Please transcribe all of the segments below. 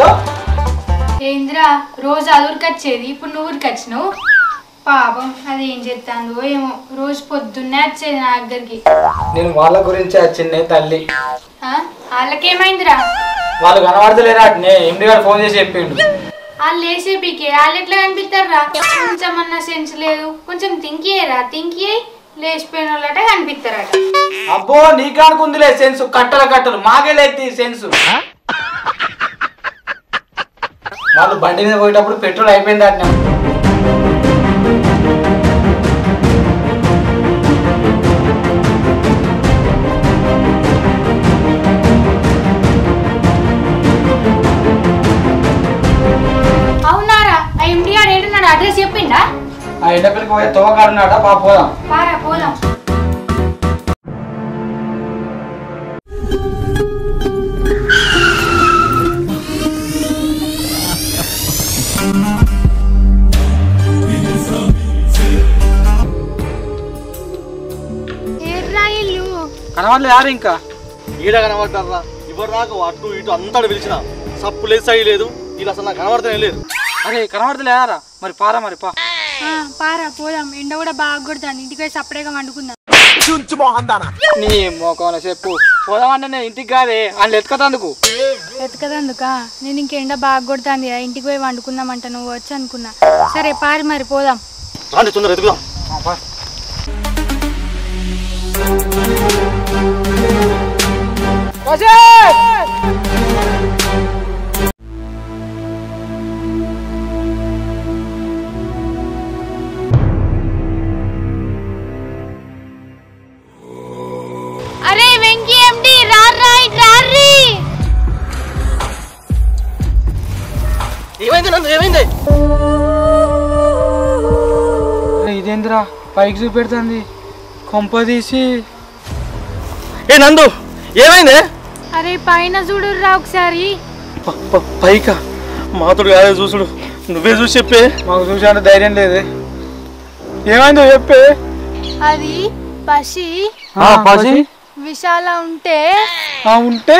నందు ఏంద్రా రోజు అదురికొచ్చేది ఇప్పుడు నువ్వు ఊరికొచ్చినావు పాపం అది ఏం చెప్తాందో ఏమో రోజు పొద్దున్నే వచ్చేది నా దగ్గరికి నేను వాళ్ళ గురించి వచ్చిందే తల్లి వాళ్ళకేమైందిరా వాళ్ళు కనబడతలేరా అట్నే ఎండి గారు ఫోన్ చేసి చెప్పిండు వాళ్ళు వేసే పీకే వాళ్ళు ఎట్లా కనిపిస్తారా కొంచెం అన్న సెన్స్ లేదు కొంచెం తింకియేరా తింకి లేచిపోయిన వాళ్ళట కనిపిస్తారట అబ్బో నీకానుకుందిలే సెన్స్ కట్టలు మాకే లేదు సెన్స్ వాళ్ళు బండి మీద పోయేటప్పుడు పెట్రోల్ అయిపోయింది అట్నే అవునారా ఆ ఎండి గారు ఏడున్నాడు అడ్రస్ చెప్పిండా ఆ ఎండపల్లికి పోయే తోవకాడున్నాడా పోదాం పారా పోదాం కనబడలేదు యారు ఇంకా ఈడ కనబడ్డారా ఇవ్వరు దాకా అటు ఇటు అంతా పిలిచిన సప్పు లేదు సై లేదు వీళ్ళు అసలు నాకు కనబడతానే లేదు అరే కనబడతలేదారా మరి పారా మరి పారా పోదాం ఎండ కూడా బాగా కొడుతుంది ఇంటికి పోయి సపరేట్గా వండుకుందాం నీ మోకం చెప్పు పోదామంటే ఇంటికి కాదే వాళ్ళు ఎత్తుకతందుకు ఎతకదందుకా నేను ఇంక ఎండ బాగా కొడుతుంది ఇంటికి పోయి వండుకుందామంట నువ్వు వచ్చి అనుకున్నా సరే పారి మరి పోదాం రండి తొందర ఎదుగుదాం అరే వెంకీ ఎండి రారీ ఏమైంది నందు ఏమైంది ఇదేంద్రా పైకి చూపెడుతుంది కొంప తీసి ఏ నందు ఏమైంది అరే పైన చూడుర్రా ఒకసారి పైకా మాతోడు కాదే చూసుడు నువ్వే చూసి చెప్పే మాకు చూసాను ధైర్యం లేదు ఏమైందో చెప్పే అది పసి విశాల ఉంటే ఉంటే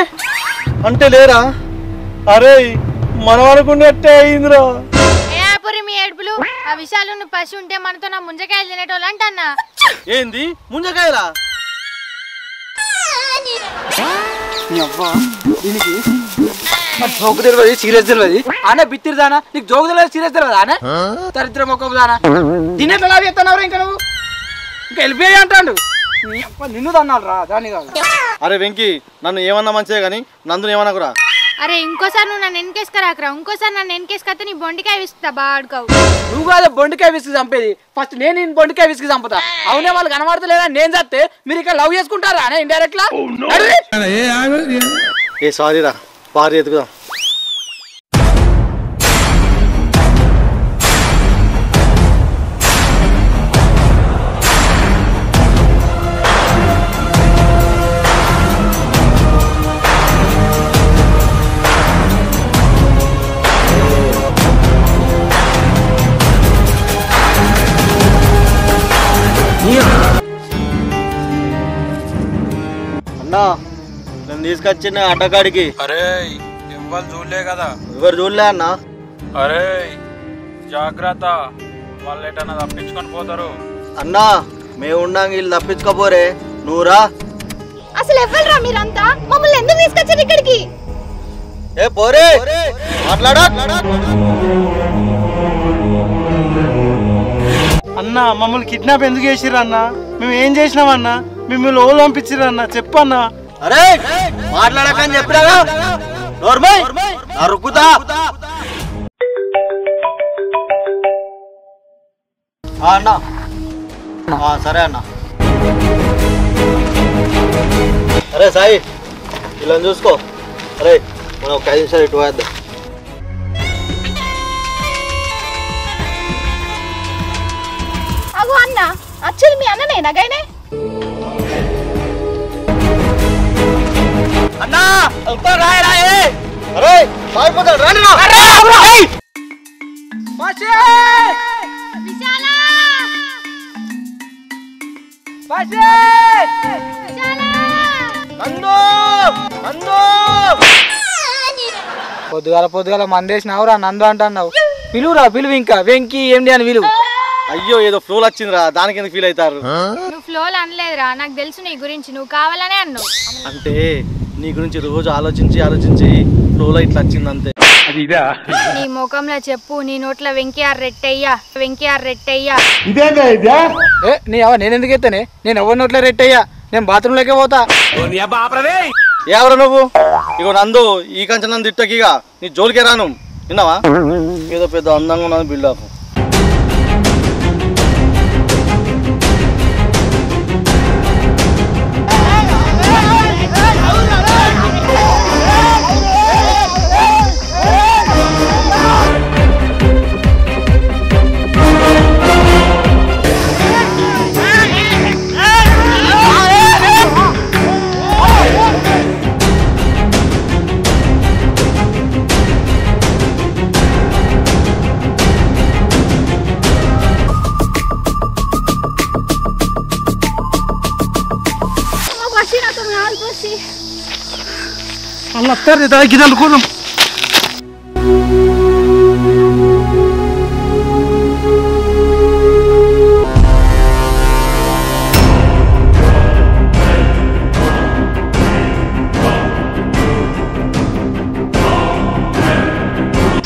అంటే లేరా అరే మనం అనుకున్నట్టే అయిందిరా మీ ఏడుపులు ఆ విశాలు పసి ఉంటే మనతో నా ముంజకాయలు తినేటోళ్ళు అంటన్నా ఏంది ముంజకాయలా దీనికి జోకు తెలియదు సీరియస్ తెలియదు ఆనే బిత్తిరిదానా నీకు జోకు తెలియదు సీరియస్ తెలియదు ఆనే దరిద్ర మొక్క దానా తినేట్లా చేస్తున్నావు ఇంకా నువ్వు ఇంకా వెళ్ళిపోయి అంటాడు నిన్ను తన్నాడు రా దాన్ని కాదు అరే వెంకీ నన్ను ఏమన్నా మంచిదే కానీ నందుని ఏమన్నాకురా అరే ఇంకోసారి నువ్వు నన్ను ఎన్కేసుకురాకరా ఇంకోసారి నన్ను ఎన్కేసుకొస్తే నీ బొండికాయ విసుకుతా బాడుకోవు నువ్వు కాదు బొండికాయ విసికి చంపేది ఫస్ట్ నేను బొండికాయ విసికి చంపుతా అవునే వాళ్ళు కనబడతలేదా నేను చస్తే మీరు ఇక్కడ లవ్ చేసుకుంటారా ఇండైరెక్ట్ లా ఏ సారీరా భారీ ఎదుగుదాం అన్నా నేను తీసుకొచ్చిన అడ్డగాడికి అరే ఎవరు చూడలే కదా ఎవరు చూడలే అన్నా అరే జాగ్రత్త వాళ్ళు ఎటన్నా తప్పించుకొని పోతారు అన్నా మేము ఉన్నాం వీళ్ళు తప్పించుకోపోరే నువ్వురా అసలు ఎవ్వరురా మీరంతా మమ్మల్ని ఎందుకు తీసుకొచ్చారు ఇక్కడికి ఏ పోరే మాట్లాడా అన్న మమ్మల్ని కిడ్నాప్ ఎందుకు చేసిర్రు అన్న మేము ఏం చేసినామన్నా మిమ్మల్ని ఓలు పంపించిర్రు అన్న చెప్పు అన్న అరే మాట్లాడకని చెప్పినా నరుకుతా అన్నా సరే అన్న అరే సాయి ఇలా చూసుకో అరే మనం ఒక 5 నిమిషాలు ఇటు వేద్దాం అగో అన్న అచ్చలు మీ అన్ననేనా గైనే అన్నా రాయ్ అరే సాయిపోతాడు రండి పొద్దు పొద్దుగాల పొద్దుగాల మందేసినావురా నందు అంటున్నావు. పిలువు ఇంకా వెంకి ఏంటి అని విలువు. అయ్యో ఏదో ఫ్లోల్ వచ్చిందిరా, దానికి ఎందుకు ఫీల్ అవుతారు? నువ్వు ఫ్లోలు అనలేదురా, నాకు తెలుసు నీ గురించి, నువ్వు కావాలనే అన్నావు. అంటే నీ గురించి రోజు ఆలోచించి ఫ్లోలో ఇట్లా వచ్చింది అంతే. నీ ముఖంలో చెప్పు, నీ నోట్ల వెంకయ్య రెట్టయ్యా. ఏ నీ అవ నేను ఎందుకు ఎత్తానే? నేను ఎవరి నోట్లో రెట్టయ్యా, నేను బాత్రూంలోకే పోతా. ఎవరు నువ్వు? ఇగో నందు ఈ కంచె నన్ను తిట్టకిగా నీ జోలికే రాను, విన్నావా? ఏదో పెద్ద అందంగా ఉన్నది బిల్డప్. అలా అత్తారు గిన్నె అనుకోదాం.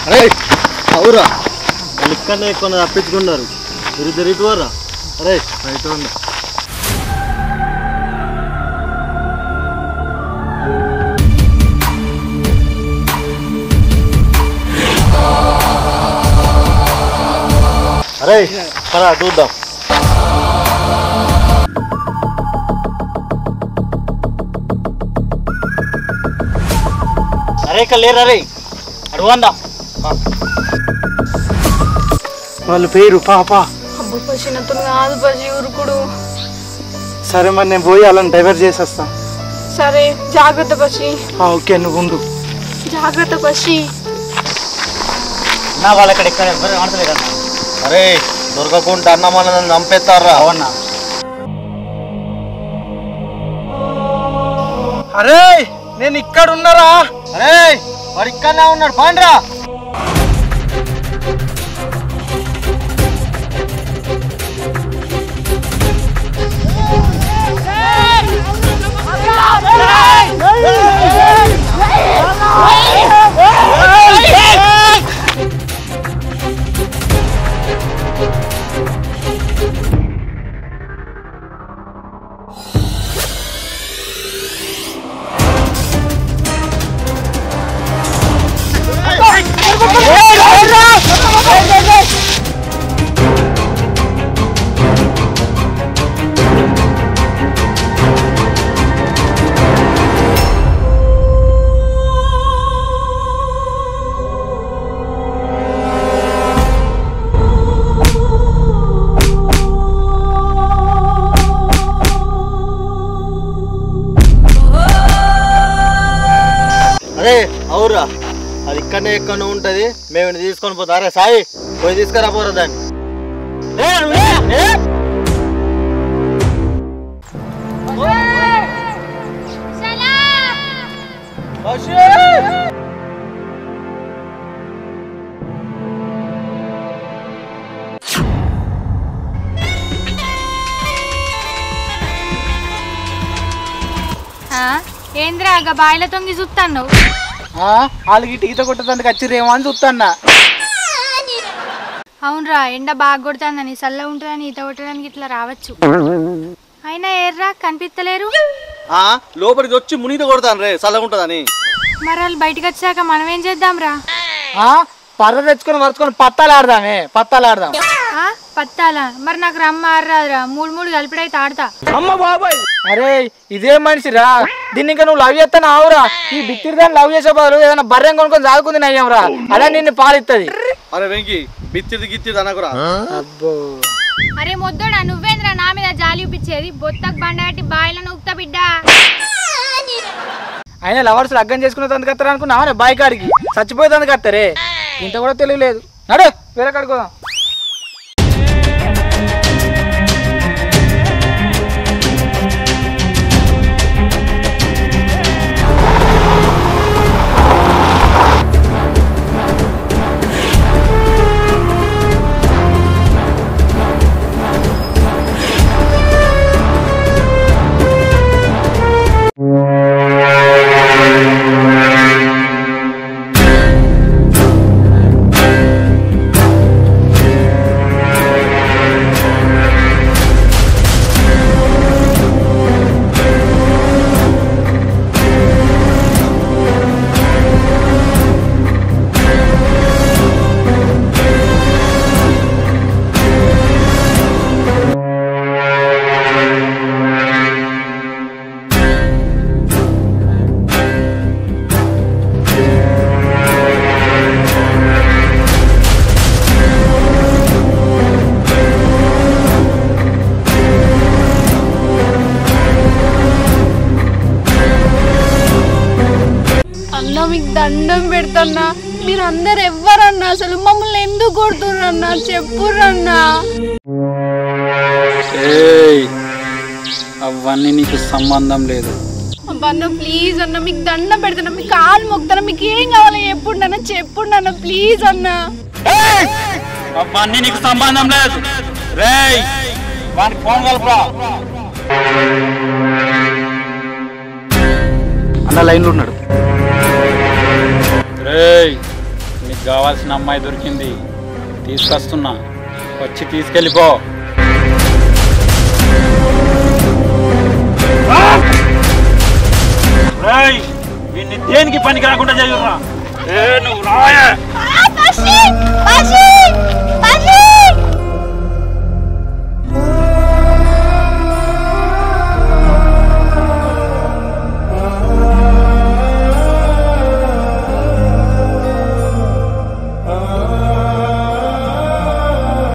అరే అవురా, ఇక్కడనే ఎక్కువ తప్పించుకున్నారు. మీరు ఇటు వర్రా. అరే రైట్ రండి. అరే పరా చూద్దాం. అరే ఇక్కడ లేరు. అరే అడుగుందా వాళ్ళ పేరు పాప. అబ్బు పసినతో కాదు పసి ఉరుకుడు. సరే మరి నేను పోయి వాళ్ళని డైవర్ట్ చేసేస్తా. సరే జాగ్రత్త పసి. ఓకే నువ్వు ఉండు. జాగ్రత్త పసి. నా వాళ్ళు ఇక్కడ ఎక్కడ ఎవరు ఆడతలే కదా. అరే దొరకకుండా అన్నమాలని చంపేస్తారా? అవునా? అరే నేను ఇక్కడ ఉన్నారా? అరే వాడు ఇక్కడనే ఉన్నాడు, పాండ్రా. అరే అవురా, అది ఇక్కడనే ఎక్కడ ఉంటది, మేము తీసుకొని పోతాం. అరే సాయి పోయి తీసుకురా పోరా దాన్ని. ఏంద్రా బాయిల తొంగి చూస్తాను. వాళ్ళకి ఈత కొట్టడానికి వచ్చిరేమో అని చూస్తాన్నా. అవునరా, ఎండ బాగా కొడుతుందని చల్ల ఉంటుందని ఈత కొట్టడానికి ఇట్లా రావచ్చు. అయినా ఏర్రా కనిపిస్తలేరు. లోపలికి వచ్చి మునిత కొడతాను రే, చల్లగా ఉంటుందని. మరి వాళ్ళు బయటకు వచ్చాక మనం ఏం చేద్దాం రా? పర్ర తెచ్చుకొని వరుచుకొని పత్తాలు ఆడదాం. పత్తాలా? మరి నాకు రమ్మ ఆడరాదురా, మూడు కలిపిడైతే ఆడతా. అరే ఇదే మనిషిరా, దీన్ని ఇంకా నువ్వు లవ్ చేస్తాను ఆవురా. ఈ బిత్తిరి దాన్ని లవ్ చేసే బదులు ఏదైనా బర్రెం కొనుక్కొని చదువుకుంది నయ్యంరా, అలా నిన్ను పాలిస్తుంది. అరే వెంకి బిత్తిది గిత్తిది అనకురా. అబ్బో అరే మొద్దోడా, నువ్వేంద్రా నా మీద జాలి చూపించేది? బొత్తకు బండగట్టి బాయిలను ఉక్త బిడ్డ. అయినా లవర్స్ లగ్గం చేసుకునే తందుకు వస్తారు అనుకున్నావా? బాయ్ కాడికి చచ్చిపోయే తందుకు వస్తారే. ఇంత కూడా తెలియలేదు. నడు వేరే కాడుకోదాం. మీకు దండం పెడతన్నా. మీరు అందరు ఎవ్వరన్నా అసలు మమ్మల్ని ఎందుకు కొడుతుర్రన్నా చెప్పుర్రన్నా. అవన్నీ నీకు సంబంధం లేదు. అన్న ప్లీజ్ అన్న మీకు దండం పెడతాను, మీకు కాలు మొక్కుతాను, మీకు ఏం కావాలి చెప్పుండన్నా చెప్పుండన్నా ప్లీజ్ అన్న. అవన్నీ నీకు సంబంధం లేదు. రేయ్ వానికి ఫోన్ కలుపురా. అన్న లైన్లో ఉన్నాడు. రేయ్ నీకు కావాల్సిన అమ్మాయి దొరికింది, తీసుకొస్తున్నా, వచ్చి తీసుకెళ్ళిపో. రేయ్ వీడిని దేనికి పనికి రాకుండా చేయురా. నువ్వు రాయే.